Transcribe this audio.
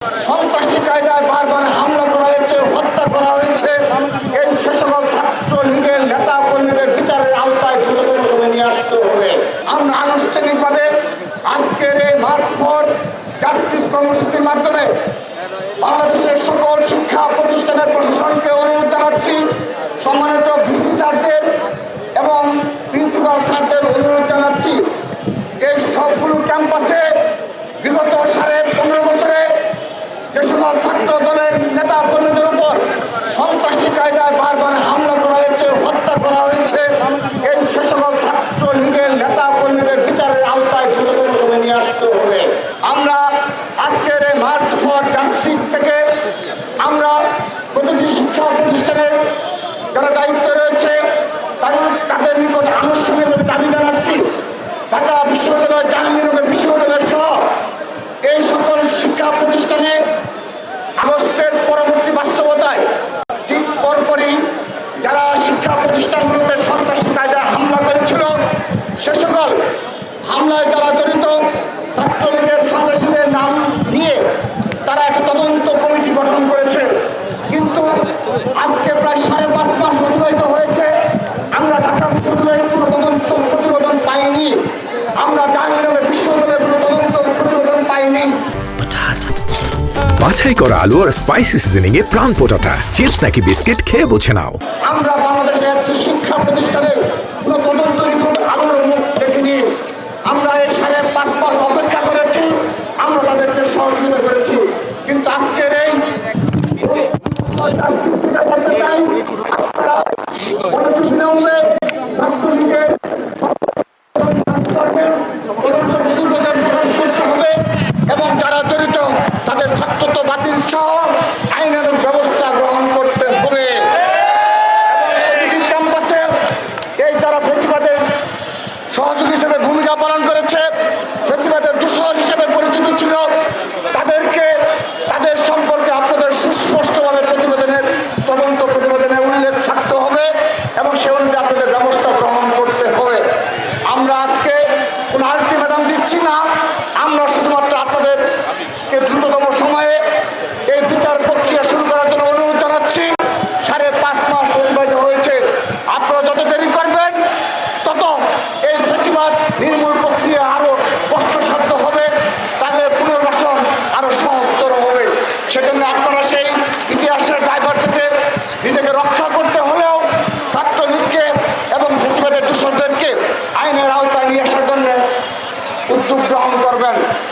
সন্ত্রাসী কায়দায় বারবার হামলা করা হয়েছে, হত্যা করা হয়েছে। এই সে সকল ছাত্রলীগের নেতা কর্মীদের বিচারের আওতায় দ্রুততম সময়ে নিয়ে আসতে হবে। আমরা আনুষ্ঠানিকভাবে আজকের এই মার্চ ফর জাস্টিস কর্মসূচির মাধ্যমে বাংলাদেশের সকল শিক্ষা প্রতিষ্ঠানের প্রশাসনকে অনুরোধ জানাচ্ছি, সম্মানিত ভিসি স্যারদের এবং প্রিন্সিপাল স্যারদের অনুরোধ জানাচ্ছি, এই সবগুলো ক্যাম্পাসে বিগত 15.5 বছরে যে সকল ছাত্র দলের নেতা কর্মীদের উপর সন্ত্রাসী কায়দায় বারবার হামলা করা হয়েছে, হত্যা করা হয়েছে, এই সে সকল ছাত্রলীগের নেতা কর্মীদের বিচারের আওতায় দ্রুততম সময়ে নিয়ে আসতে হবে। আমরা আজকের এই মার্চ ফর জাস্টিস থেকে আমরা প্রতিটি শিক্ষা প্রতিষ্ঠানের যারা দায়িত্বে রয়েছে তাদের নিকট আনুষ্ঠানিকভাবে দাবি জানাচ্ছি, ঢাকা বিশ্ববিদ্যালয়, জাহাঙ্গীরনগর বিশ্ববিদ্যালয় সহ এই সকল শিক্ষা প্রতিষ্ঠানে আগস্টের পরবর্তী বাস্তবতায় ঠিক পরপরই যারা শিক্ষা প্রতিষ্ঠানগুলোতে সন্ত্রাসী কায়দায় হামলা করেছিল, সে সকল হামলায় যারা জড়িত ছাত্রলীগের সন্ত্রাসীদের নাম নিয়ে তারা একটা তদন্ত কমিটি গঠন করেছে। কিন্তু আজকে প্রায় 5.5 মাস অতিবাহিত হয়েছে, আমরা ঢাকা বিশ্ববিদ্যালয়ের কোনো তদন্ত প্রতিবেদন পাইনি, আমরা জাহাঙ্গীরনগর বিশ্ববিদ্যালয়ের কোনো তদন্ত প্রতিবেদন পাইনি। বাছাই করা আলু আর স্পাইসি সিজনিং এ প্রাণ পোটাটা চিপস নাকি বিস্কিট খেয়ে বুঝে নাও। আমরা বাংলাদেশের একটি শিক্ষা প্রতিষ্ঠানের কোনো তদন্ত রিপোর্ট আলোর মুখ দেখিনি। আমরা এই 5.5 মাস অপেক্ষা করেছি, আমরা তাদেরকে সহযোগিতা করেছি, কিন্তু আজকের এই বলতে চাই আপনারা অনতিবিলম্বে ছাত্রলীগের তদন্ত প্রতিবেদন প্রকাশ করতে হবে এবং যারা জড়িত তাদের ছাত্রত্ব বাতিল সহ আইনানুগ ব্যবস্থা গ্রহণ করতে হবে। এবং প্রতিটি ক্যাম্পাসে এই যারা ফেসিবাদের সহযোগী হিসেবে ভূমিকা পালন করেছে, ফেসিবাদের দূষণ হিসেবে পরিচিত ছিল, তাদেরকে তাদের সম্পর্কে আপনাদের সুস্পষ্টভাবে তদন্ত প্রতিবেদনে উল্লেখ থাকতে হবে এবং সে অনুযায়ী আপনাদের ব্যবস্থা গ্রহণ করতে হবে। আমরা আজকে কোনো আলটিমেটাম দিচ্ছি না, আমরা শুধুমাত্র আপনাদেরকে